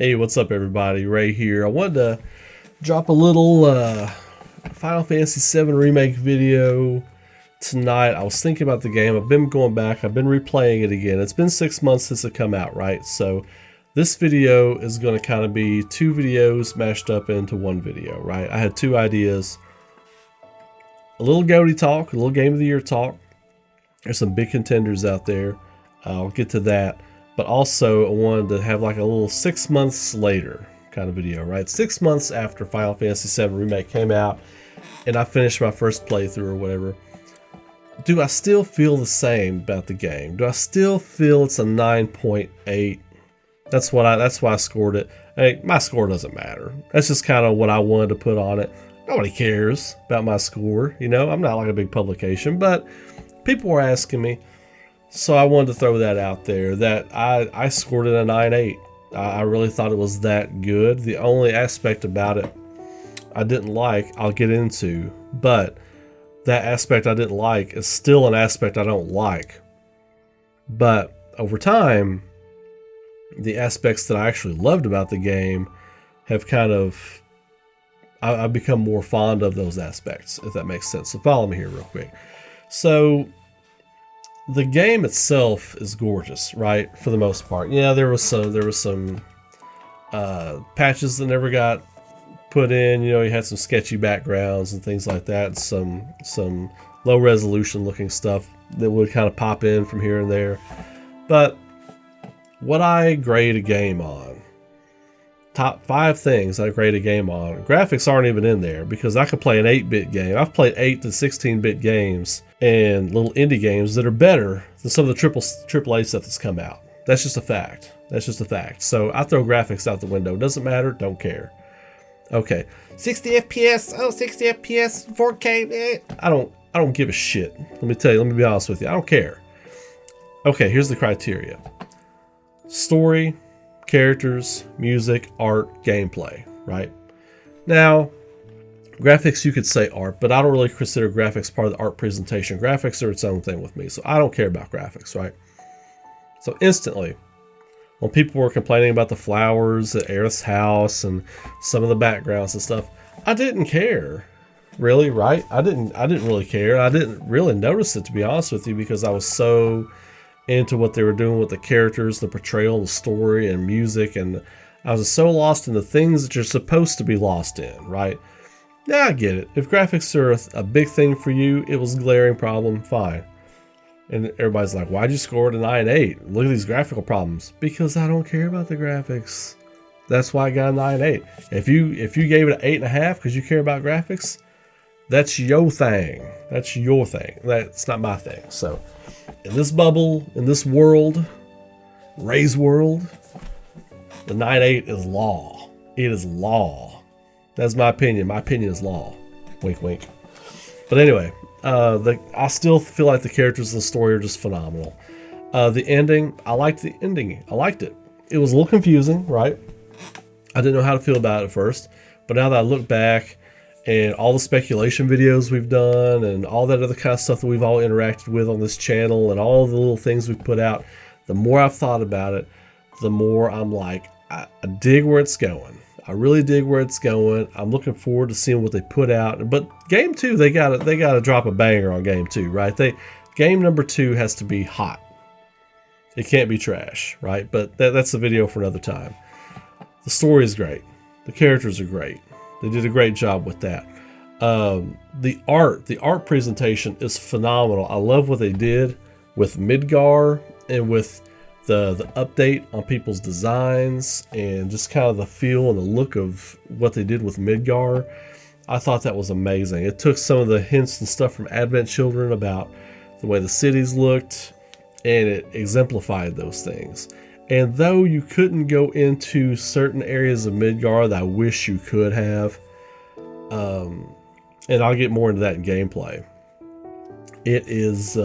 Hey, what's up, everybody? Ray here. I wanted to drop a little Final Fantasy VII Remake video tonight. I was thinking about the game. I've been going back. I've been replaying it again. It's been 6 months since it come out, right? So this video is going to kind of be two videos mashed up into one video, right? I had two ideas. A little GOTY Talk, a little Game of the Year talk. There's some big contenders out there. I'll get to that. But also I wanted to have like a little 6 months later kind of video, right? 6 months after Final Fantasy VII Remake came out and I finished my first playthrough or whatever. Do I still feel the same about the game? Do I still feel it's a 9.8? That's why I scored it. Hey, my score doesn't matter. That's just kind of what I wanted to put on it. Nobody cares about my score, you know? I'm not like a big publication, but people were asking me. So I wanted to throw that out there, that I scored it a 9.8. I really thought it was that good. The only aspect about it I didn't like, I'll get into, but that aspect I didn't like is still an aspect I don't like. But over time, the aspects that I actually loved about the game have kind of, I've become more fond of those aspects, if that makes sense. So follow me here real quick. So the game itself is gorgeous, right? For the most part. Yeah, there was some patches that never got put in. You know, you had some sketchy backgrounds and things like that. Some low resolution looking stuff that would kind of pop in from here and there. But what I grade a game on, top 5 things I grade a game on, graphics aren't even in there because I could play an 8-bit game. I've played 8 to 16-bit games and little indie games that are better than some of the AAA stuff that's come out. That's just a fact. That's just a fact. So I throw graphics out the window. Doesn't matter. Don't care. Okay. 60 FPS. Oh, 60 FPS. 4K. I don't give a shit. Let me be honest with you. I don't care. Okay, here's the criteria. Story, characters, music, art, gameplay, right? Now, graphics, you could say art, but I don't really consider graphics part of the art presentation. Graphics are its own thing with me, so I don't care about graphics, right? So instantly, when people were complaining about the flowers at Aerith's house and some of the backgrounds and stuff, I didn't care, really, right? I didn't really care. I didn't really notice it, to be honest with you, because I was so into what they were doing with the characters, the portrayal, the story, and music, and I was so lost in the things that you're supposed to be lost in, right? Yeah, I get it. If graphics are a big thing for you, it was a glaring problem, fine. And everybody's like, why'd you score it a 9.8? Look at these graphical problems. Because I don't care about the graphics. That's why I got a 9.8. If you gave it an 8.5 because you care about graphics, that's your thing. That's your thing. That's not my thing. So, in this bubble, in this world, Ray's world, the 9.8 is law. It is law. That's my opinion. My opinion is law. Wink, wink. But anyway, I still feel like the characters and the story are just phenomenal. The ending, I liked the ending. I liked it. It was a little confusing, right? I didn't know how to feel about it at first. But now that I look back and all the speculation videos we've done and all that other kind of stuff that we've all interacted with on this channel and all the little things we've put out, the more I've thought about it, the more I'm like, I dig where it's going. I really dig where it's going. I'm looking forward to seeing what they put out. But game 2, they gotta drop a banger on game 2, right? Game number 2 has to be hot. It can't be trash, right? But that's a video for another time. The story is great. The characters are great. They did a great job with that. The art presentation is phenomenal. I love what they did with Midgar and with the update on people's designs and just kind of the feel and the look of what they did with Midgar. I thought that was amazing. It took some of the hints and stuff from Advent Children about the way the cities looked, and it exemplified those things. And though you couldn't go into certain areas of Midgar that I wish you could have, and I'll get more into that in gameplay, it is,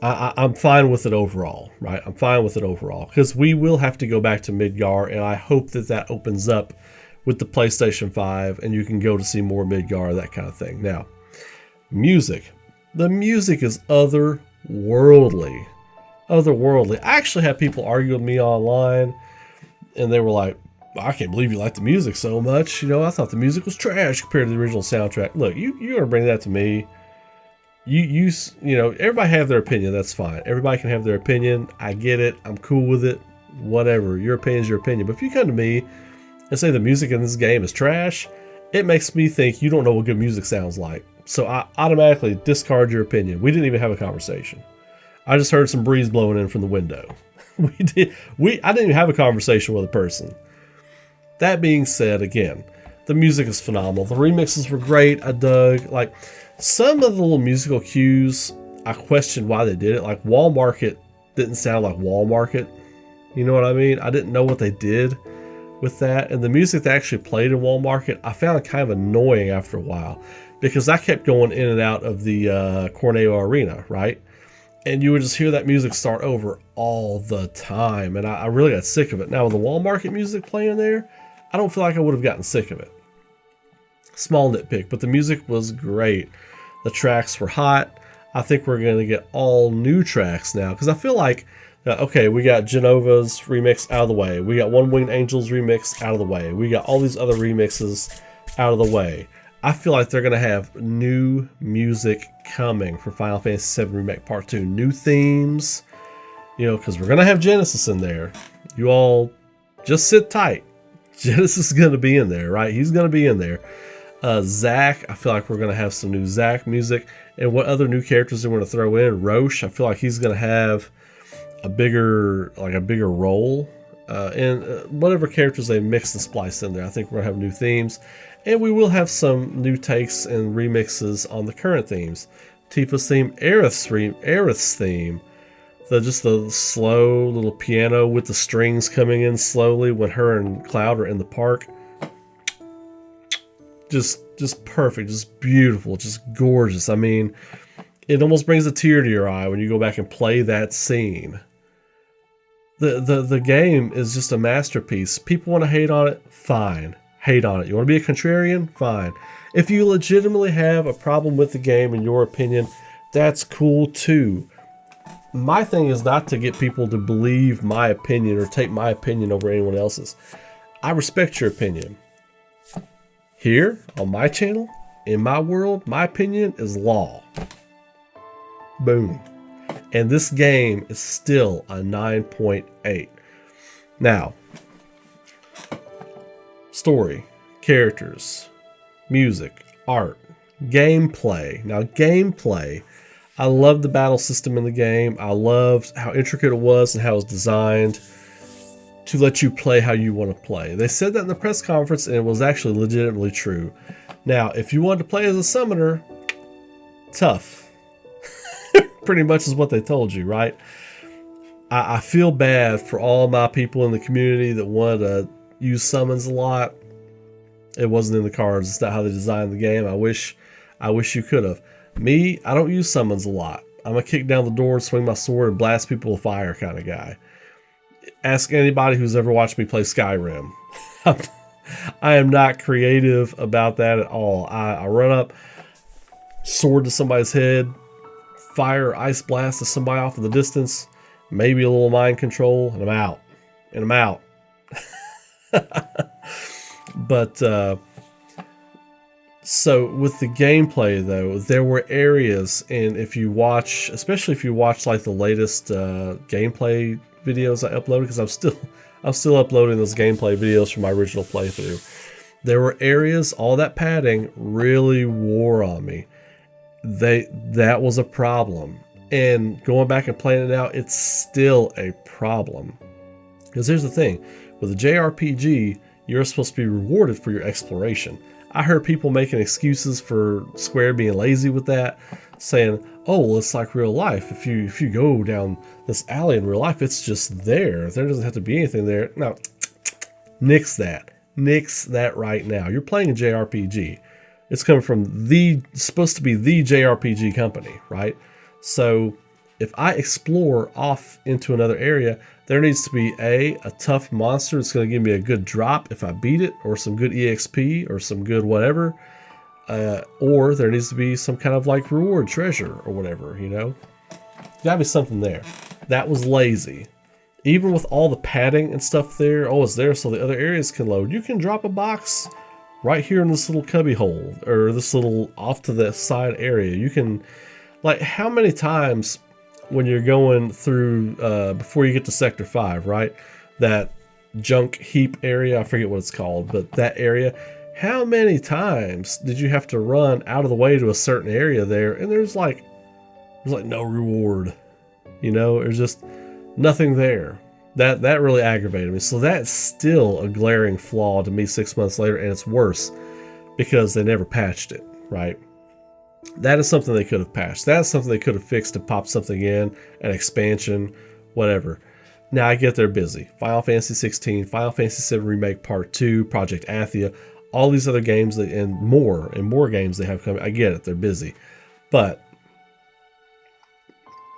I'm fine with it overall, right? I'm fine with it overall, because we will have to go back to Midgar, and I hope that opens up with the PlayStation 5, and you can go to see more Midgar, that kind of thing. Now, music. The music is otherworldly. I actually have people argue with me online and they were like, I can't believe you like the music so much. You know, I thought the music was trash compared to the original soundtrack. Look, you're going to bring that to me. You know, everybody have their opinion. That's fine. Everybody can have their opinion. I get it. I'm cool with it. Whatever. Your opinion is your opinion. But if you come to me and say the music in this game is trash, it makes me think you don't know what good music sounds like. So I automatically discard your opinion. We didn't even have a conversation. I just heard some breeze blowing in from the window. I didn't even have a conversation with a person. That being said, again, the music is phenomenal. The remixes were great. I dug, like, some of the little musical cues, I questioned why they did it. Like, Wall Market didn't sound like Wall Market. You know what I mean? I didn't know what they did with that. And the music that actually played in Wall Market, I found kind of annoying after a while, because I kept going in and out of the Corneo Arena, right? And you would just hear that music start over all the time. And I really got sick of it. Now, with the Wall Market music playing there, I don't feel like I would have gotten sick of it. Small nitpick, but the music was great. The tracks were hot. I think we're going to get all new tracks now, because I feel like, okay, we got Genova's remix out of the way. We got One Winged Angel's remix out of the way. We got all these other remixes out of the way. I feel like they're going to have new music coming for Final Fantasy VII Remake Part 2. New themes, you know, because we're going to have Genesis in there. You all just sit tight. Genesis is going to be in there, right? He's going to be in there. Zack, I feel like we're going to have some new Zack music. And what other new characters they want to throw in? Roche, I feel like he's going to have a bigger role. And whatever characters they mix and splice in there, I think we're going to have new themes. And we will have some new takes and remixes on the current themes. Tifa's theme, Aerith's theme. Just the slow little piano with the strings coming in slowly when her and Cloud are in the park. Just perfect, just beautiful, just gorgeous. I mean, it almost brings a tear to your eye when you go back and play that scene. The game is just a masterpiece. People want to hate on it, fine. Hate on it. You want to be a contrarian? Fine. If you legitimately have a problem with the game, in your opinion, that's cool too. My thing is not to get people to believe my opinion or take my opinion over anyone else's. I respect your opinion. Here, on my channel, in my world, my opinion is law. Boom. And this game is still a 9.8. Now, story, characters, music, art, gameplay. Now, gameplay, I love the battle system in the game. I loved how intricate it was and how it was designed to let you play how you want to play. They said that in the press conference, and it was actually legitimately true. Now, if you wanted to play as a summoner, tough. Pretty much is what they told you, right? I feel bad for all my people in the community that wanted to use summons a lot. It wasn't in the cards. It's not how they designed the game. I wish you could have. Me, I don't use summons a lot. I'm a kick down the door and swing my sword and blast people with fire kind of guy. Ask anybody who's ever watched me play Skyrim. I am not creative about that at all. I run up, sword to somebody's head, fire ice blast to somebody off in the distance, maybe a little mind control, and I'm out. But so with the gameplay though, there were areas, and if you watch, especially if you watch like the latest gameplay videos I uploaded, because I'm still uploading those gameplay videos from my original playthrough. There were areas, all that padding really wore on me. That was a problem. And going back and playing it now, it's still a problem. Because here's the thing, with a JRPG, you're supposed to be rewarded for your exploration. I heard people making excuses for Square being lazy with that, saying, oh, well, it's like real life. If you go down this alley in real life, it's just there. There doesn't have to be anything there. No, nix that. Nix that right now. You're playing a JRPG. It's coming from supposed to be the JRPG company, right? So if I explore off into another area, there needs to be a tough monster that's going to give me a good drop if I beat it, or some good EXP, or some good whatever. Or there needs to be some kind of like reward treasure or whatever, you know? Gotta be something there. That was lazy. Even with all the padding and stuff there, oh, it's there so the other areas can load. You can drop a box right here in this little cubby hole, or this little off to the side area. You can, like, how many times when you're going through, before you get to Sector 5, right? That junk heap area, I forget what it's called, but that area, how many times did you have to run out of the way to a certain area there, and there's like no reward, you know, there's just nothing there. That really aggravated me. So that's still a glaring flaw to me 6 months later, and it's worse because they never patched it, right? That is something they could have patched. That's something they could have fixed to pop something in, an expansion, whatever. Now I get they're busy. Final Fantasy 16, Final Fantasy VII Remake Part 2, Project Athia, all these other games and more games they have coming. I get it, they're busy. But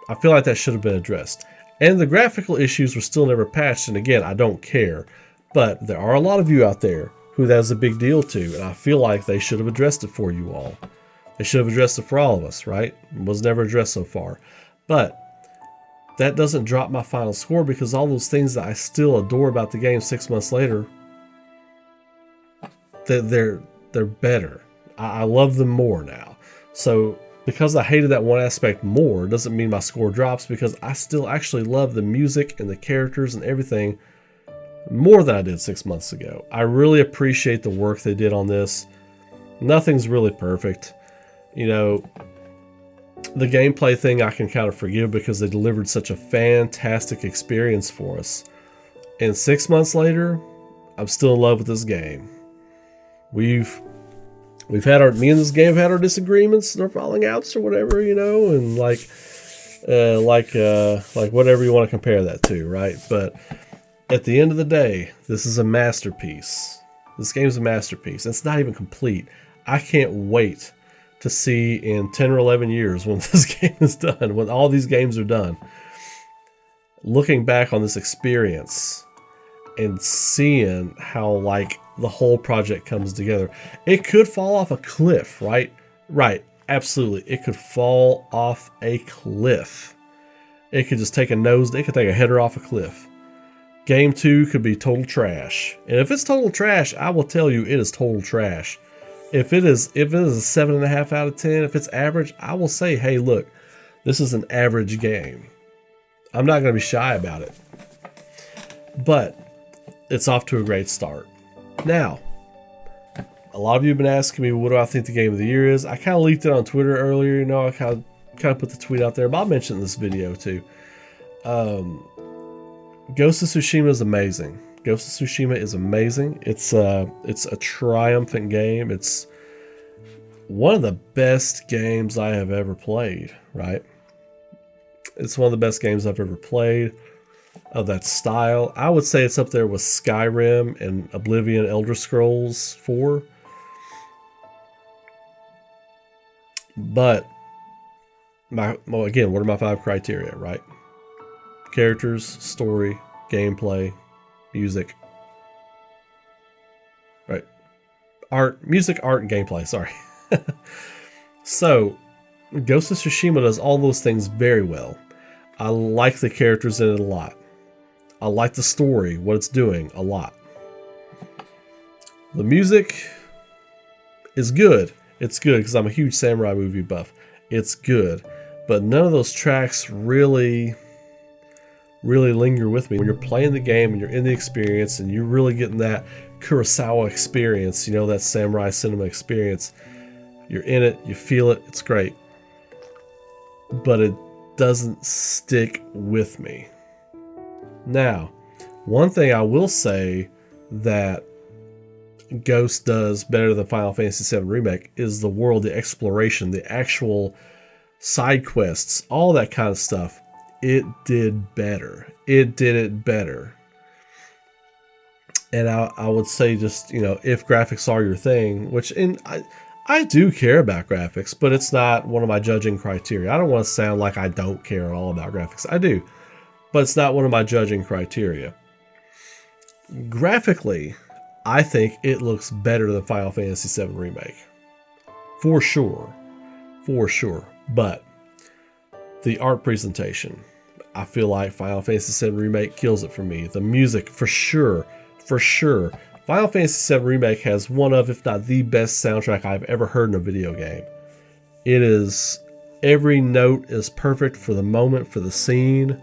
I feel like that should have been addressed. And the graphical issues were still never patched, and again, I don't care. But there are a lot of you out there who that is a big deal to, and I feel like they should have addressed it for you all. They should have addressed it for all of us, right? It was never addressed so far. But that doesn't drop my final score, because all those things that I still adore about the game 6 months later, they're better. I love them more now. So because I hated that one aspect more doesn't mean my score drops, because I still actually love the music and the characters and everything more than I did 6 months ago. I really appreciate the work they did on this. Nothing's really perfect. You know, the gameplay thing I can kind of forgive because they delivered such a fantastic experience for us. And 6 months later, I'm still in love with this game. We've had me and this game have had our disagreements and our falling outs or whatever, you know, and like whatever you want to compare that to, right? But at the end of the day, this is a masterpiece. This game's a masterpiece. It's not even complete. I can't wait to see in 10 or 11 years when this game is done, when all these games are done, looking back on this experience and seeing how like the whole project comes together. It could fall off a cliff, right? Right, absolutely. It could fall off a cliff. It could just take it could take a header off a cliff. Game 2 could be total trash. And if it's total trash, I will tell you it is total trash. If it is a 7.5 out of 10, if it's average, I will say, hey, look, this is an average game. I'm not going to be shy about it. But it's off to a great start. Now, a lot of you have been asking me, what do I think the game of the year is? I kind of leaked it on Twitter earlier. You know, I kind of put the tweet out there, but I'll mention it in this video too. Ghost of Tsushima is amazing. Ghost of Tsushima is amazing. It's a triumphant game. It's one of the best games I have ever played, right? It's one of the best games I've ever played of that style. I would say it's up there with Skyrim and Oblivion, Elder Scrolls 4. But again, what are my 5 criteria, right? Characters, story, gameplay, music, right? Music, art, and gameplay, sorry. So, Ghost of Tsushima does all those things very well. I like the characters in it a lot. I like the story, what it's doing, a lot. The music is good. It's good because I'm a huge samurai movie buff. It's good. But none of those tracks really linger with me. When you're playing the game and you're in the experience and you're really getting that Kurosawa experience, you know, that samurai cinema experience, you're in it, you feel it, it's great. But it doesn't stick with me. Now, one thing I will say that Ghost does better than Final Fantasy VII Remake is the world, the exploration, the actual side quests, all that kind of stuff. It did better. It did it better. And I would say just, you know, if graphics are your thing, which I do care about graphics, but it's not one of my judging criteria. I don't want to sound like I don't care at all about graphics. I do. But it's not one of my judging criteria. Graphically, I think it looks better than Final Fantasy VII Remake. For sure. For sure. But the art presentation, I feel like Final Fantasy VII Remake kills it for me. The music, for sure, for sure. Final Fantasy VII Remake has one of, if not the best soundtrack I've ever heard in a video game. It is, every note is perfect for the moment, for the scene.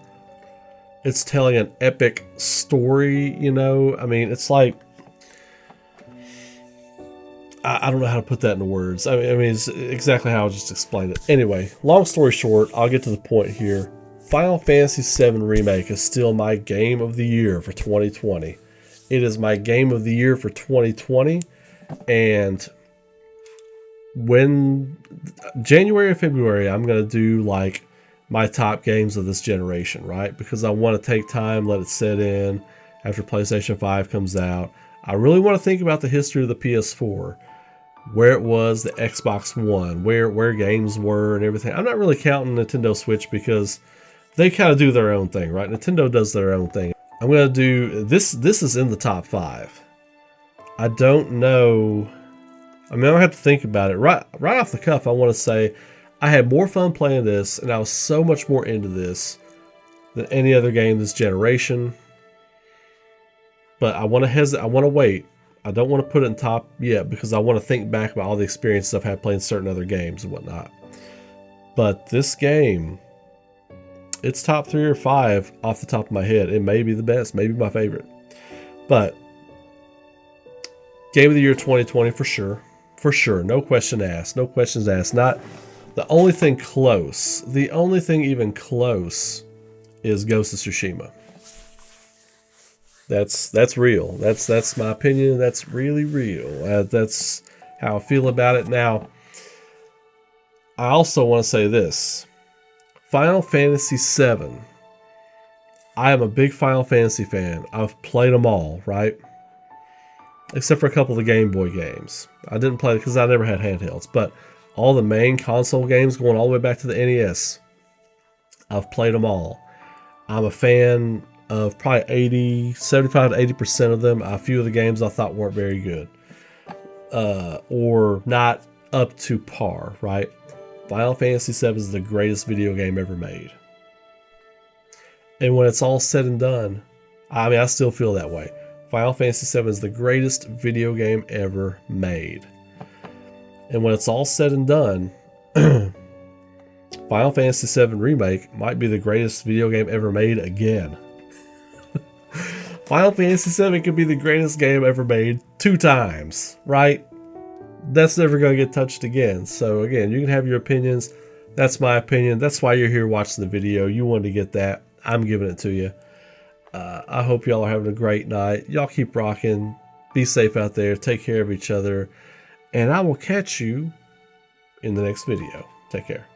It's telling an epic story, you know? I mean, it's like, I don't know how to put that into words. I mean, it's exactly how I just explained it. Anyway, long story short, I'll get to the point here. Final Fantasy VII Remake is still my game of the year for 2020. It is my game of the year for 2020. And when January or February, I'm going to do like my top games of this generation, right? Because I want to take time, let it set in after PlayStation 5 comes out. I really want to think about the history of the PS4, where it was, the Xbox One, where games were and everything. I'm not really counting Nintendo Switch because they kind of do their own thing, right? Nintendo does their own thing. I'm going to do this. This is in the top 5. I don't know. I mean, I have to think about it. Right off the cuff, I want to say I had more fun playing this, and I was so much more into this than any other game this generation. But I want to wait. I don't want to put it in top yet because I want to think back about all the experiences I've had playing certain other games and whatnot. But this game, it's top 3 or 5 off the top of my head. It may be the best, maybe my favorite. But Game of the Year 2020 for sure. For sure. No question asked. No questions asked. Not the only thing close. The only thing even close is Ghost of Tsushima. That's real. That's my opinion. That's really real. That's how I feel about it. Now, I also want to say this. Final Fantasy VII. I am a big Final Fantasy fan. I've played them all, right? Except for a couple of the Game Boy games. I didn't play because I never had handhelds. But all the main console games going all the way back to the NES, I've played them all. I'm a fan of probably 75 to 80% of them. A few of the games I thought weren't very good. Or not up to par, right? Final Fantasy VII is the greatest video game ever made. And when it's all said and done, I mean, I still feel that way. Final Fantasy VII is the greatest video game ever made. And when it's all said and done, Final Fantasy VII Remake might be the greatest video game ever made again. Final Fantasy VII could be the greatest game ever made 2 times, right? That's never going to get touched again. So again, you can have your opinions. That's my opinion. That's why you're here watching the video. You wanted to get that. I'm giving it to you. I hope y'all are having a great night. Y'all keep rocking. Be safe out there. Take care of each other. And I will catch you in the next video. Take care.